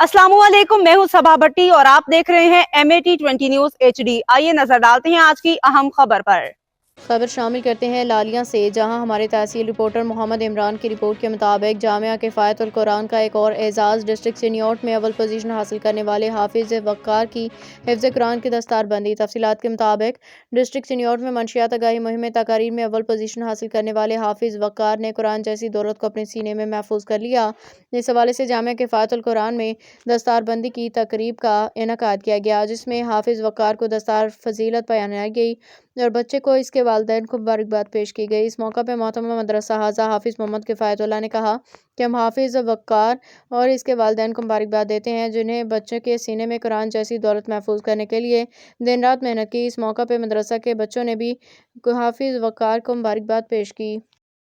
अस्सलाम वालेकुम, मैं हूं सबा भट्टी और आप देख रहे हैं MAT20 न्यूज HD। आइए नजर डालते हैं आज की अहम खबर पर। खबर शामिल करते हैं लालिया से, जहां हमारे तहसील रिपोर्टर मोहम्मद इमरान की रिपोर्ट के मुताबिक जामिया किफ़ायतुल कुरान का एक और एजाज़। डिस्ट्रिक्ट सीनियोट में अव्वल पोजीशन हासिल करने वाले हाफिज वक्कार की हिफ्ज़ कुरान की दस्तारबंदी। तफसीलात के मुताबिक डिस्ट्रिक्ट सीनियोट में मंशियात आगाही मुहिम तकारीर में अव्वल पोजीशन हासिल करने वाले हाफिज वक्कार ने कुरान जैसी दौलत को अपने सीने में महफूज कर लिया। इस हवाले से जामिया किफ़ायतुल कुरान में दस्तारबंदी की तकरीब का इनेकाद किया गया, जिसमें हाफिज वक्कार को दस्तार फजीलत पहनाई गई और बच्चे को इसके वालिदैन को मुबारकबाद पेश की गई। इस मौका पर मोहतरमा मदरसा हाजा हाफिज मोहम्मद किफ़ायतुल्लाह ने कहा कि हम हाफिज वक्कार और इसके वालिदैन को मुबारकबाद देते हैं, जिन्हें बच्चे के सीने में कुरान जैसी दौलत महफूज करने के लिए दिन रात मेहनत की। इस मौका पर मदरसा के बच्चों ने भी हाफिज वक्कार को मुबारकबाद पेश की।